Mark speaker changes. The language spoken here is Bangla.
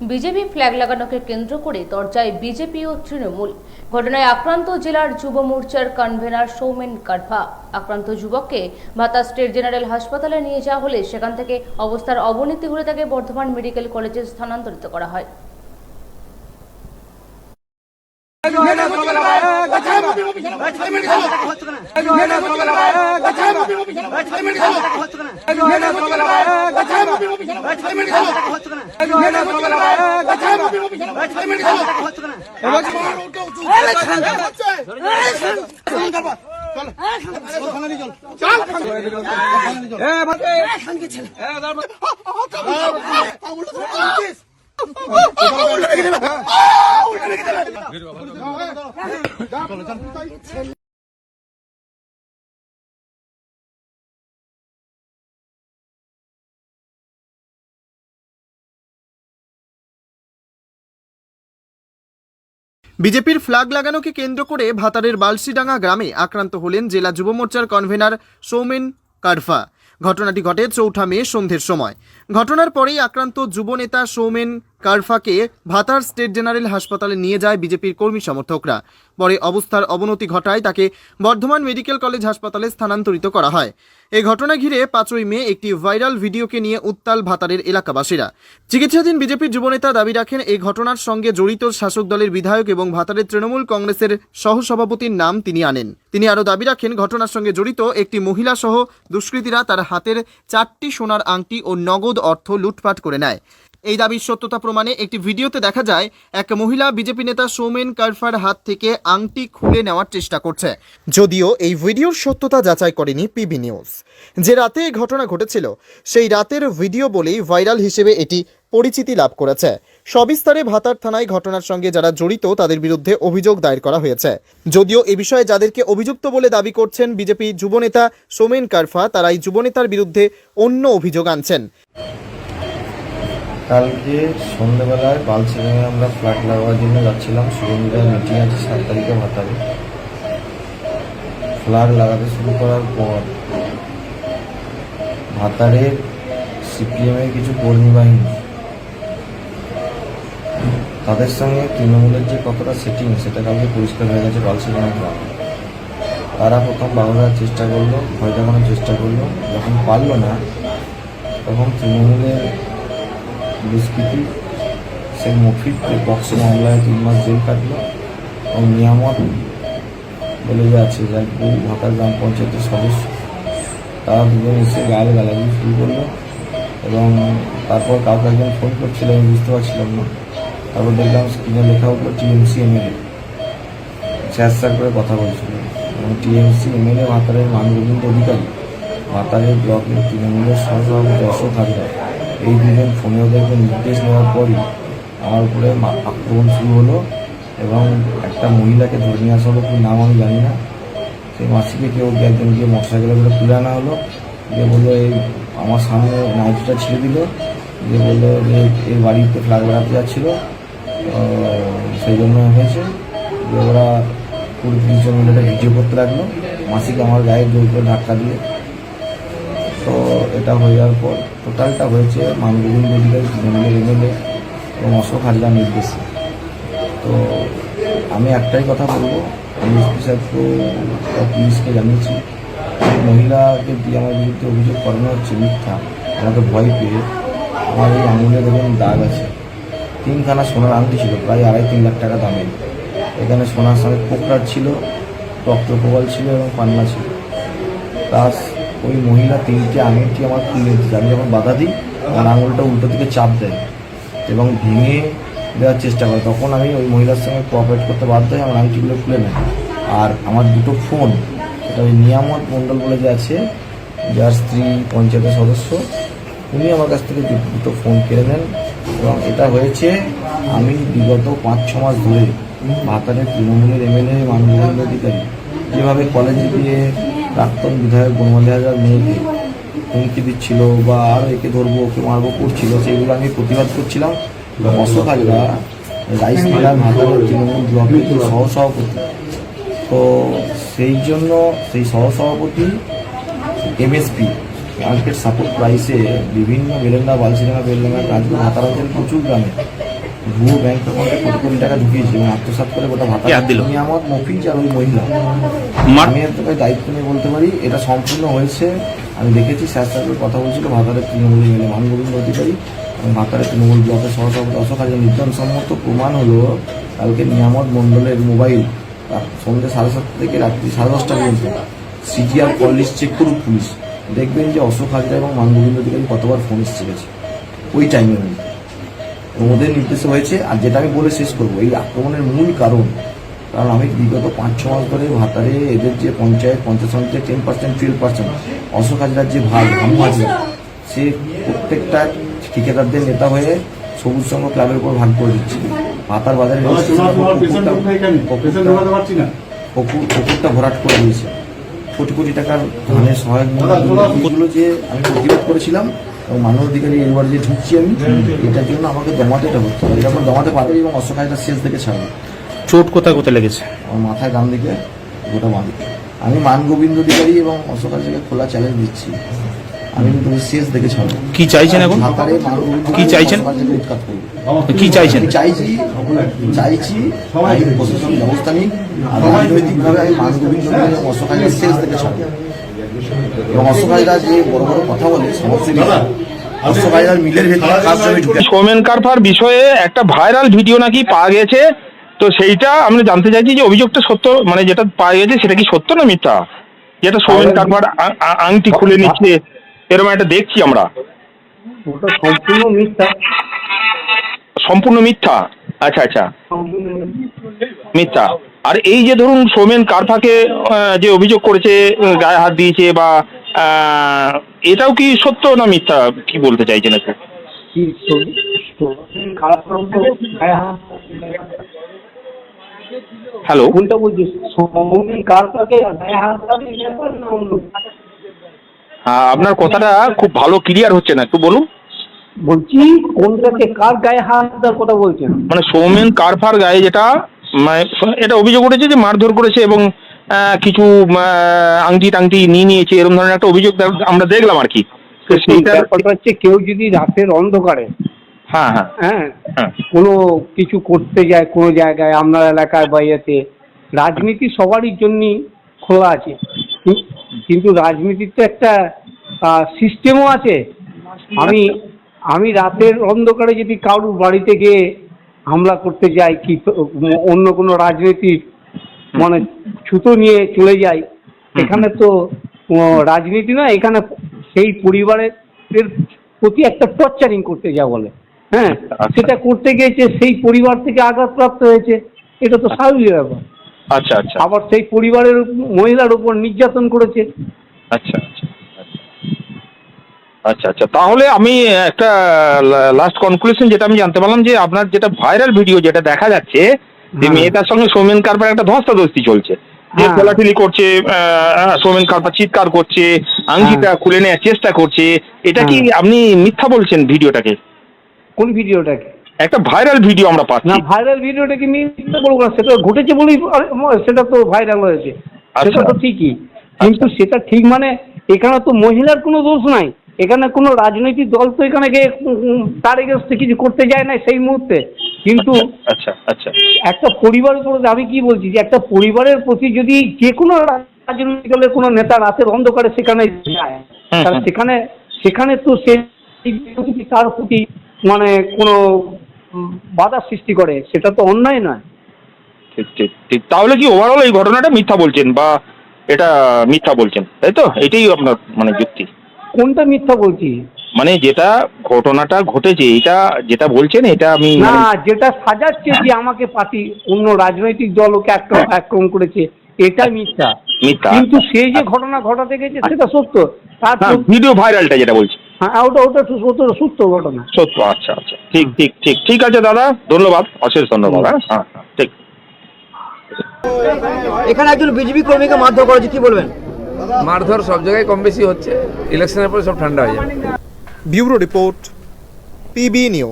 Speaker 1: বিজেপি ফ্ল্যাগ লাগানোকে কেন্দ্র করে দরজায় বিজেপি ও তৃণমূল। ঘটনায় আক্রান্ত জেলার যুব মোর্চার কনভেনার সৌমেন কারফা। আক্রান্ত যুবককে ভাতা স্টেট জেনারেল হাসপাতালে নিয়ে যাওয়া হলে সেখান থেকে অবস্থার অবনতি হলে তাকে বর্ধমান মেডিকেল কলেজে স্থানান্তরিত করা হয়।
Speaker 2: বিজেপির ফ্ল্যাগ লাগানোকে কেন্দ্র করে ভাতারের বালসিডাঙ্গা গ্রামে আক্রান্ত হলেন জেলা যুব মোর্চার কনভেনার সৌমেন কারফা। ঘটনাটি ঘটে ৪ মে সন্ধ্যের সময়। ঘটনার পরেই আক্রান্ত যুব নেতা সৌমেন কারফাকে ভাতার স্টেট জেনারেল হাসপাতালে নিয়ে যায় বিজেপির কর্মী সমর্থকরা। পরে অবস্থার অবনতি ঘটায় তাকে বর্ধমান মেডিকেল কলেজ হাসপাতালে স্থানান্তরিত করা হয়। এই ঘটনা ঘিরে ৫ই মে একটি ভাইরাল ভিডিওকে নিয়ে উত্তাল ভাতারের এলাকাবাসীরা। চিকিৎসাধীন বিজেপির যুবনেতা দাবি রাখেন এই ঘটনার সঙ্গে জড়িত শাসক দলের বিধায়ক এবং ভাতারের তৃণমূল কংগ্রেসের সহসভাপতির নাম তিনি আনেন। তিনি আরও দাবি রাখেন ঘটনার সঙ্গে জড়িত একটি মহিলা সহ দুষ্কৃতীরা তার হাতের 4টি সোনার আংটি ও নগদ অর্থ লুটপাট করে নেয়। এই দাবির সত্যতা প্রমাণে একটি ভিডিওতে দেখা যায় এক মহিলা বিজেপি নেতা সৌমেন কারফার হাত থেকে আংটি খুলে নেওয়ার চেষ্টা করছে। যদিও এই ভিডিওর সত্যতা যাচাই করেনি পিবি নিউজ। যে রাতে এই ঘটনা ঘটেছিল সেই রাতের ভিডিও বলেই ভাইরাল হিসেবে এটি পরিচিতি লাভ করেছে। সবিস্তারে ভাতার থানায় ঘটনার সঙ্গে যারা জড়িত তাদের বিরুদ্ধে অভিযোগ দায়ের করা হয়েছে। যদিও এ বিষয়ে যাদেরকে অভিযুক্ত বলে দাবি করছেন বিজেপি যুবনেতা সৌমেন কারফা, তারা এই যুবনেতার বিরুদ্ধে অন্য অভিযোগ আনছেন।
Speaker 3: কালকে সন্ধ্যেবেলায় বালসিডাঙ্গায় আমরা ফ্ল্যাগ লাগাবার জন্য যাচ্ছিলাম। শুভেন্দুদের মিটিং আছে 7 তারিখে ভাতারে। ফ্ল্যাগ লাগাতে শুরু করার পর ভাতারের সিপিএমের কিছু কর্মী বাহিনী তাদের সঙ্গে তৃণমূলের যে কতটা সেটিং সেটা কালকে পরিষ্কার হয়ে গেছে বালসিডাঙ্গা গ্রামে। তারা প্রথম বাংলার চেষ্টা করলো, ভয় দেখানোর চেষ্টা করলো। যখন পারলো না তখন তৃণমূলের দুষ্কৃতি সেই মফিদ বক্সে মামলায় 3 মাস জেল কাটলো এবং নিয়ামত বলে যে আছে যার ভাতার গ্রাম পঞ্চায়েতের সদস্য, তারা দুজন এসে গালাগালি শুরু করলো এবং তারপর কাউকে একজন ফোন করছিল, আমি বুঝতে পারছিলাম না। তারপর দেখলাম স্ক্রিনে লেখা উঠলো টিএমসি এমএলএ স্যার করে কথা বলছিল এবং টিএমসি এমএলএ ভাতারের মানগোবিন্দ অধিকারী, ভাতারের ব্লকের তৃণমূলের সহসভাপতি অশোক হাজরা, এই দুজন ফোনে ওদেরকে নির্দেশ নেওয়ার পরই আমার উপরে আক্রমণ শুরু হলো এবং একটা মহিলাকে ধরে নিয়ে আসা হলো, কি নাম আমি জানি না। সেই মাসিকে কেউ একজন গিয়ে মোটরসাইকেলে করে তুলে আনা হলো, গিয়ে বললো এই আমার সামনে নাইটিটা ছিঁড়ে দিল, গিয়ে বললো যে এই বাড়িতে ফ্ল্যাগ লাগাতে যাচ্ছিলো সেই জন্য হয়েছে। যে ওরা 20-30 জন মিলে ভিডিও করতে লাগলো, মাসিকে আমার গায়ে জোর করে ধাক্কা দিয়ে। তো এটা হয়ে যাওয়ার পর টোটালটা হয়েছে মানগোবিন্দ অধিকারী তৃণমূলের এমএলএ এবং অশোক হাজরার নির্দেশে। তো আমি একটাই কথা বলবো, আমি এসপি সাহেবকে পুলিশকে জানিয়েছি এই মহিলাকে দিয়ে আমার বিরুদ্ধে অভিযোগ করানো হচ্ছে মিথ্যা। আমাকে ভয় পেয়ে আমার এই আঙুলে দেখুন দাগ আছে। 3খানা সোনার আংটি ছিল প্রায় 2.5-3 লাখ টাকা দামের। এখানে সোনার সঙ্গে পোকরার ছিল, রক্তপ্রবাল ছিল এবং পান্না ছিল। প্লাস ওই মহিলা 3টে আঙুলটি আমার খুলে দিচ্ছে। আমি যখন বাধা দিই আমার আঙুলটা উল্টো দিকে চাপ দেয় এবং ভেঙে দেওয়ার চেষ্টা করে। তখন আমি ওই মহিলার সঙ্গে কোঅপারেট করতে বাধ্য হই, আমার আংটিগুলো খুলে নেয়। আর আমার 2টো ফোন, সেটা ওই নিয়ামত মণ্ডল বলে যে আছে, যার স্ত্রী পঞ্চায়েতের সদস্য, উনি আমার কাছ থেকে 2টো ফোন কেড়ে নেন। এবং এটা হয়েছে আমি বিগত 5-6 মাস ধরে ভাতারের তৃণমূলের এমএলএ মানগোবিন্দ অধিকারী যেভাবে কলেজে গিয়ে প্রাক্তন বিধায়ক বনমালী হাজরার মেয়েকে হুমকি দিচ্ছিল বা আরও একে ধরবো ওকে মারবো করছিল, সেইগুলো আমি প্রতিবাদ করছিলাম। এবং অশোক হাজরা রাইস মিলার ভাতারের তৃণমূল ব্লকের সহসভাপতি, তো সেই জন্য সেই সহসভাপতি এমএসপি মার্কেট সাপোর্ট প্রাইসে বিভিন্ন বেলেন্ডা বালসিডাঙ্গা বেলডাঙ্গা কাজগুলো ভাতার অঞ্চল প্রচুর গ্রামে ভুয়ো ব্যাংক অ্যাকাউন্টে কোটি কোটি টাকা ঢুকিয়েছে এবং আত্মসাৎ করে গোটা ভাতা
Speaker 4: কে হাত দিল?
Speaker 3: নিয়ামত মফিজ আর ওই মহিলা। আমি এর তোকে দায়িত্ব নিয়ে বলতে পারি এটা সম্পূর্ণ হয়েছে। আমি দেখেছি স্যার সাহেবের কথা বলছিল ভাতারের তৃণমূল গেলে মানগোবিন্দ অধিকারী এবং ভাতারের তৃণমূল ব্লকের সহসভাপতি অশোক হাজার নির্যাতনসম্মত প্রমাণ হলো কালকে নিয়ামত মণ্ডলের মোবাইল সন্ধ্যে 7:30 থেকে রাত্রি 10:30 পর্যন্ত সিজিআর কল লিস্ট চেক করুক পুলিশ, দেখবেন যে অশোক হাজরা এবং মানগোবিন্দ অধিকারী কতবার ফোন এসে গেছে ওই টাইমের মধ্যে এবং ওদের নির্দেশে হয়েছে। আর যেটা আমি বলে শেষ করবো, এই আক্রমণের মূল কারণ আমি বিগত 5-6 মাস ধরে ভাতারে এদের যে পঞ্চায়েত সমিতিতে 10% 12% অশোক হাজরার যে ভাগ হামু হাজরা, সে প্রত্যেকটা ঠিকাদারদের নেতা হয়ে সবুজ সংঘ ক্লাবের উপর ভাগ করে দিচ্ছে। ভাতার বাজারে পুকুরটা ভরাট করে দিয়েছে, কোটি কোটি টাকার ধানের সহায়ক মূল্যগুলো যে আমি প্রতিবাদ করেছিলাম এবং মানব অধিকারী এবার যে ঢুকছি আমি, এটার জন্য আমাকে দমাতে হচ্ছে। এটা আমরা দমাতে পারবো এবং অশোক হাজরা শেষ দিকে ছাড়বো।
Speaker 4: চোট কোথায় কোথায় লেগেছে?
Speaker 3: আমার মাথায় ডান দিকে, গোটা বাঁ দিকে। আমি মানগোবিন্দ অধিকারী এবং অশোক হাজরাকে খোলা চ্যালেঞ্জ দিচ্ছি, আমি কিন্তু শেষ দিকে ছাড়বো।
Speaker 4: কি চাইছেন এখন?
Speaker 3: ভাতারে মানগোবিন্দ
Speaker 4: কি চাইছেন?
Speaker 3: উৎখাত করবো।
Speaker 4: কি চাইছেন?
Speaker 3: চাইছি আইন প্রশাসন ব্যবস্থা নিক আর রাজনৈতিকভাবে আমি মানগোবিন্দ এবং অশোক হাজরা শেষ দিকে ছাড়বো। এবং অশোক হাজরা যে বড় বড় কথা বলে সমস্ত অশোক হাজরার মিলের ভেতরে খাস জমি ঢুকে
Speaker 5: সৌমেন কারফার বিষয়ে একটা ভাইরাল ভিডিও নাকি পাওয়া গেছে, তো সেইটা আমরা জানতে চাইছি যে অভিযোগটা সত্য, মানে যেটা পাওয়া গেছে সেটা কি সত্য না মিথ্যা? যেটা সৌমেন কারফার আংটি খুলে নিচ্ছে এরকম একটা দেখছি আমরা।
Speaker 6: ওটা সম্পূর্ণ মিথ্যা।
Speaker 5: সম্পূর্ণ মিথ্যা? আচ্ছা আচ্ছা, মিথ্যা। আর এই যে ধরুন সৌমেন কারফাকে যে অভিযোগ করেছে গায়ে হাত দিয়েছে বা এটাও কি সত্য না মিথ্যা, কি বলতে চাইছেন একটু? হ্যালো,
Speaker 6: কোনটা বলছিস? সৌমেন কারফাকে গায়ে হাত দেওয়ার ব্যাপার না অন্য?
Speaker 5: হ্যাঁ, আপনার কথাটা খুব ভালো ক্লিয়ার হচ্ছে না, একটু বলুন।
Speaker 6: বলছি কোনটাকে, কার গায়ে হাত দেওয়ার কথা বলছেন?
Speaker 5: মানে সৌমেন কারফার গায়ে যেটা মানে এটা অভিযোগ উঠেছে যে মারধর করেছে এবং কিছু আংটি টাংটি নিয়ে নিয়েছে, এরকম ধরনের একটা অভিযোগ আমরা দেখলাম আর কি। তো সেইটার
Speaker 6: ব্যাপারটা হচ্ছে কেউ যদি রাতের অন্ধকারে
Speaker 5: হ্যাঁ হ্যাঁ
Speaker 6: হ্যাঁ
Speaker 5: হ্যাঁ
Speaker 6: কোনো কিছু করতে যায় কোনো জায়গায়, আপনার এলাকায় বা ইয়েতে, রাজনীতি সবারই জন্যই খোলা আছে, কিন্তু রাজনীতির তো একটা সিস্টেমও আছে। আমি রাতের অন্ধকারে যদি কারুর বাড়িতে গিয়ে হামলা করতে যাই কি অন্য কোনো রাজনীতির মানে ছুতো নিয়ে চলে যাই, এখানে তো রাজনীতি না, এখানে সেই পরিবারের প্রতি একটা টর্চারিং করতে যা বলে, হ্যাঁ, সেটা করতে গিয়েছে, সেই পরিবার থেকে আঘাতপ্রাপ্ত হয়েছে, এটা তো স্বাভাবিক ব্যাপার।
Speaker 5: আচ্ছা আচ্ছা,
Speaker 6: আবার সেই পরিবারের মহিলার উপর নির্যাতন করেছে।
Speaker 5: আচ্ছা আচ্ছা আচ্ছা আচ্ছা, তাহলে আমি একটা লাস্ট কনক্লুশন যেটা আমি জানতে পারলাম যে আপনার যেটা ভাইরাল ভিডিও যেটা দেখা যাচ্ছে যে মেয়েটার সঙ্গে সৌমেন কারফার একটা ধস্তাধস্তি চলছে, যে খেলাঠেলি করছে, সৌমেন কারফার চিৎকার করছে, আংটিটা খুলে নেওয়ার চেষ্টা করছে, এটা কি আপনি মিথ্যা বলছেন ভিডিওটাকে?
Speaker 6: কোন ভিডিওটাকে?
Speaker 5: একটা ভাইরাল ভিডিও আমরা
Speaker 6: না,
Speaker 5: পাচ্ছি।
Speaker 6: ভাইরাল ভিডিওটাকে মিথ্যা বলবো না, সেটা ঘটেছে বলেই সেটা তো ভাইরাল হয়েছে, সেটা তো ঠিকই, কিন্তু সেটা ঠিক মানে এখানে তো মহিলার কোনো দোষ নাই, এখানে কোনো রাজনৈতিক দল তো এখানে গিয়ে তার এগেন্সটে কিছু করতে যায় না সেই মুহূর্তে, কিন্তু
Speaker 5: আচ্ছা আচ্ছা,
Speaker 6: একটা পরিবারের উপর আমি কি বলছি যে একটা পরিবারের প্রতি যদি যে কোনো রাজনৈতিক দলের কোনো নেতা রাতের অন্ধকারে সেখানে যায়, তাহলে সেখানে তো সে তার প্রতি মানে কোনো বাধা সৃষ্টি করে, সেটা তো অন্যায় নয়।
Speaker 5: ঠিক ঠিক ঠিক, তাহলে কি ওভারঅল এই ঘটনাটা মিথ্যা বলছেন বা এটা মিথ্যা বলছেন, তাই তো? এটাই আপনার মানে যুক্তি?
Speaker 6: কোনটা মিথ্যা বলছি?
Speaker 5: মানে যেটা ঘটনাটা ঘটেছে এটা যেটা বলছেন এটা আমি
Speaker 6: না, যেটা সাজাচ্ছে যে আমাকে পার্টি অন্য রাজনৈতিক দল ওকে আক্রমণ করেছে, এটা মিথ্যা।
Speaker 5: মিথ্যা,
Speaker 6: কিন্তু সেই যে ঘটনা ঘটাতে গেছে সেটা সত্য। তার
Speaker 5: ভিডিও ভাইরালটা যেটা বলছি,
Speaker 6: হ্যাঁ, ওটা সত্য ঘটনা,
Speaker 5: সত্য। আচ্ছা আচ্ছা, ঠিক ঠিক ঠিক ঠিক আছে দাদা, ধন্যবাদ, অশেষ ধন্যবাদ। হ্যাঁ হ্যাঁ, ঠিক।
Speaker 7: এখানে একজন বিজেপি কর্মীকে মারধর করেছে, কি বলবেন?
Speaker 8: মারধর সব জায়গায় কম বেশি হচ্ছে, ইলেকশনের পরে সব ঠান্ডা হয়ে যাবে।
Speaker 2: Bureau report, PB news.